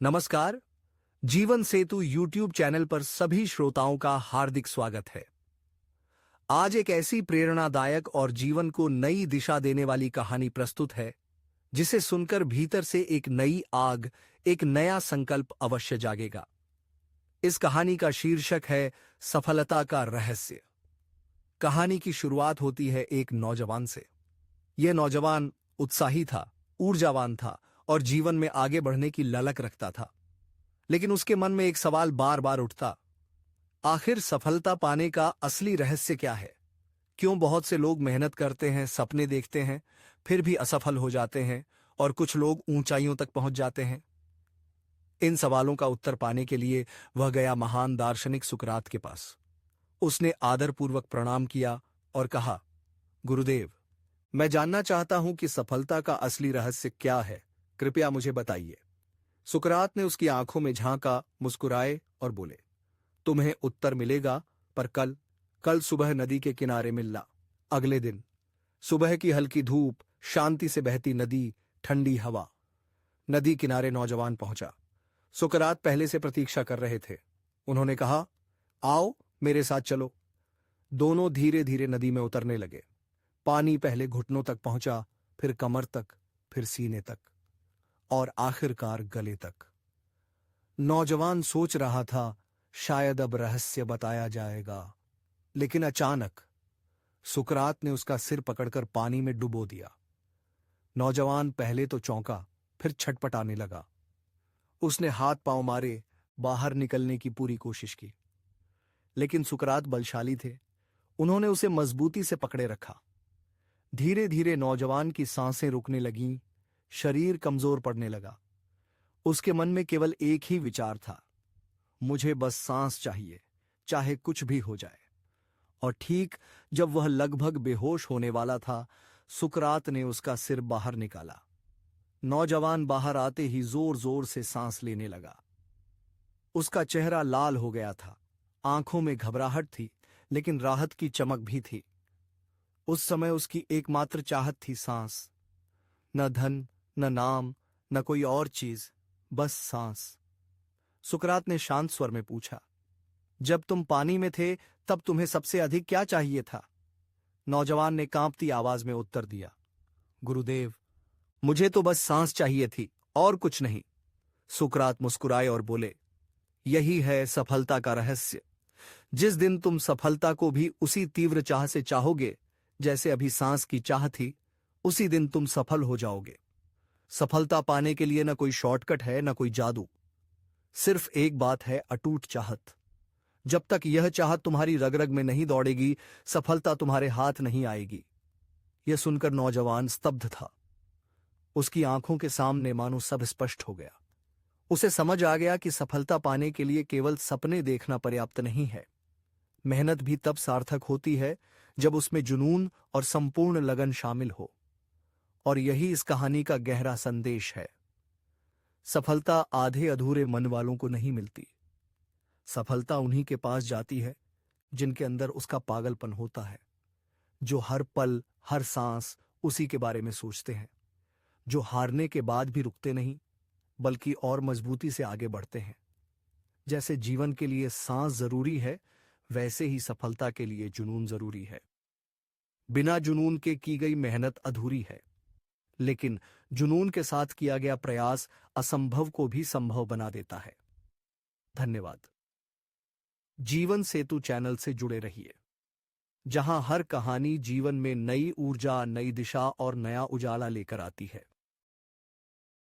नमस्कार। जीवन सेतु YouTube channel पर सभी श्रोताओं का हार्दिक स्वागत है। आज एक ऐसी प्रेरणादायक और जीवन को नई दिशा देने वाली कहानी प्रस्तुत है जिसे सुनकर भीतर से एक नई आग, एक नया संकल्प अवश्य जागेगा। इस कहानी का शीर्षक है सफलता का रहस्य। कहानी की शुरुआत होती है एक नौजवान से। यह नौजवान उत्साही था, ऊर्जावान था और जीवन में आगे बढ़ने की ललक रखता था। लेकिन उसके मन में एक सवाल बार बार उठता, आखिर सफलता पाने का असली रहस्य क्या है? क्यों बहुत से लोग मेहनत करते हैं, सपने देखते हैं, फिर भी असफल हो जाते हैं और कुछ लोग ऊंचाइयों तक पहुंच जाते हैं? इन सवालों का उत्तर पाने के लिए वह गया महान दार्शनिक सुकरात के पास। उसने आदरपूर्वक प्रणाम किया और कहा, गुरुदेव, मैं जानना चाहता हूं कि सफलता का असली रहस्य क्या है, कृपया मुझे बताइए। सुकरात ने उसकी आंखों में झांका, मुस्कुराए और बोले, तुम्हें उत्तर मिलेगा, पर कल कल सुबह नदी के किनारे मिलना। अगले दिन सुबह की हल्की धूप, शांति से बहती नदी, ठंडी हवा। नदी किनारे नौजवान पहुंचा। सुकरात पहले से प्रतीक्षा कर रहे थे। उन्होंने कहा, आओ मेरे साथ चलो। दोनों धीरे धीरे नदी में उतरने लगे। पानी पहले घुटनों तक पहुंचा, फिर कमर तक, फिर सीने तक और आखिरकार गले तक। नौजवान सोच रहा था, शायद अब रहस्य बताया जाएगा। लेकिन अचानक सुकरात ने उसका सिर पकड़कर पानी में डुबो दिया। नौजवान पहले तो चौंका, फिर छटपटाने लगा। उसने हाथ पांव मारे, बाहर निकलने की पूरी कोशिश की। लेकिन सुकरात बलशाली थे। उन्होंने उसे मजबूती से पकड़े रखा। धीरे धीरे नौजवान की सांसें रुकने लगीं, शरीर कमजोर पड़ने लगा। उसके मन में केवल एक ही विचार था, मुझे बस सांस चाहिए, चाहे कुछ भी हो जाए। और ठीक जब वह लगभग बेहोश होने वाला था, सुकरात ने उसका सिर बाहर निकाला। नौजवान बाहर आते ही जोर जोर से सांस लेने लगा। उसका चेहरा लाल हो गया था, आंखों में घबराहट थी, लेकिन राहत की चमक भी थी। उस समय उसकी एकमात्र चाहत थी सांस। न धन, न नाम, न कोई और चीज, बस सांस। सुकरात ने शांत स्वर में पूछा, जब तुम पानी में थे तब तुम्हें सबसे अधिक क्या चाहिए था? नौजवान ने कांपती आवाज में उत्तर दिया, गुरुदेव, मुझे तो बस सांस चाहिए थी और कुछ नहीं। सुकरात मुस्कुराए और बोले, यही है सफलता का रहस्य। जिस दिन तुम सफलता को भी उसी तीव्र चाह से चाहोगे जैसे अभी सांस की चाह थी, उसी दिन तुम सफल हो जाओगे। सफलता पाने के लिए न कोई शॉर्टकट है, न कोई जादू। सिर्फ एक बात है, अटूट चाहत। जब तक यह चाहत तुम्हारी रग रग में नहीं दौड़ेगी, सफलता तुम्हारे हाथ नहीं आएगी। यह सुनकर नौजवान स्तब्ध था। उसकी आंखों के सामने मानो सब स्पष्ट हो गया। उसे समझ आ गया कि सफलता पाने के लिए केवल सपने देखना पर्याप्त नहीं है। मेहनत भी तब सार्थक होती है जब उसमें जुनून और संपूर्ण लगन शामिल हो। और यही इस कहानी का गहरा संदेश है। सफलता आधे अधूरे मन वालों को नहीं मिलती। सफलता उन्हीं के पास जाती है जिनके अंदर उसका पागलपन होता है, जो हर पल, हर सांस उसी के बारे में सोचते हैं, जो हारने के बाद भी रुकते नहीं बल्कि और मजबूती से आगे बढ़ते हैं। जैसे जीवन के लिए सांस जरूरी है, वैसे ही सफलता के लिए जुनून जरूरी है। बिना जुनून के की गई मेहनत अधूरी है, लेकिन जुनून के साथ किया गया प्रयास असंभव को भी संभव बना देता है। धन्यवाद। जीवन सेतु चैनल से जुड़े रहिए, जहां हर कहानी जीवन में नई ऊर्जा, नई दिशा और नया उजाला लेकर आती है।